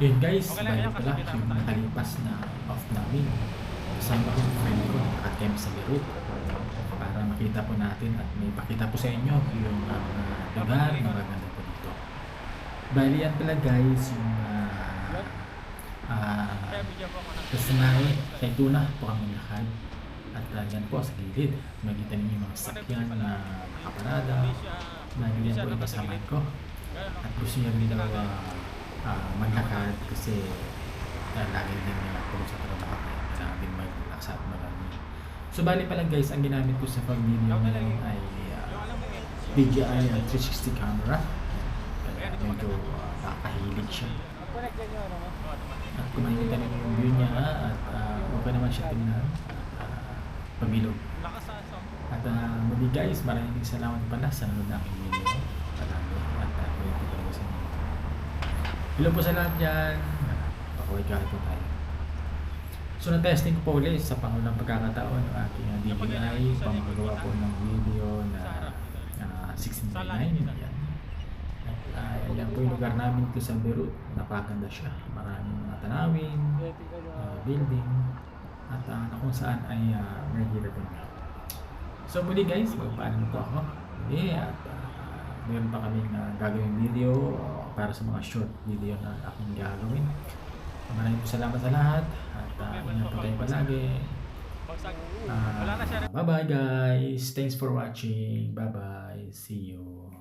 Yun guys, Okay lang bali yan kasi pala kailangan yung natin. nakalipas na off namin. Kasama ko yung friend ko naka-camp sa Beirut para makita po natin at may pakita po sa inyo yung lugar na maganda po dito. Bali yan pala guys, yung Kaya bigyan ko ako ng Kasanay, sa Tuna po kami lakad. At yan po sa gilid, makita ninyo yung mga sakyan na nakaparada. Bali yan po yung kasama ko. At gusto niya rin daw maglakad kasi lagi din niya po sa trabaho. Kailangan din maglaksa at marami. So bali pala guys, ang ginamit ko sa pag-video ngayon ay DJI 360 camera. Kaya medyo nakakahilig siya. At kung makikita niyo yung view niya at okay naman siya tingnan pamilog. At muli guys, maraming salamat pala sa nanonood ng aking video. Marami at pwede ko sa inyo. Hello po sa lahat dyan. Pakaway ka po tayo. So na-testing ko po ulit sa pangulang pagkakataon ng aking DJI pamagawa po ng video na 16:9. Yan. At yan po yung lugar namin ito sa Beirut. Napaganda siya. Maraming mga tanawin, building, at kung saan ay may hirap din. So muli guys, magpaalam po ako. At meron pa kaming gagawin video para sa mga short video na aking gagawin. Maraming po salamat sa lahat at ingat po tayo palagi. Bye bye guys, thanks for watching. Bye bye, see you.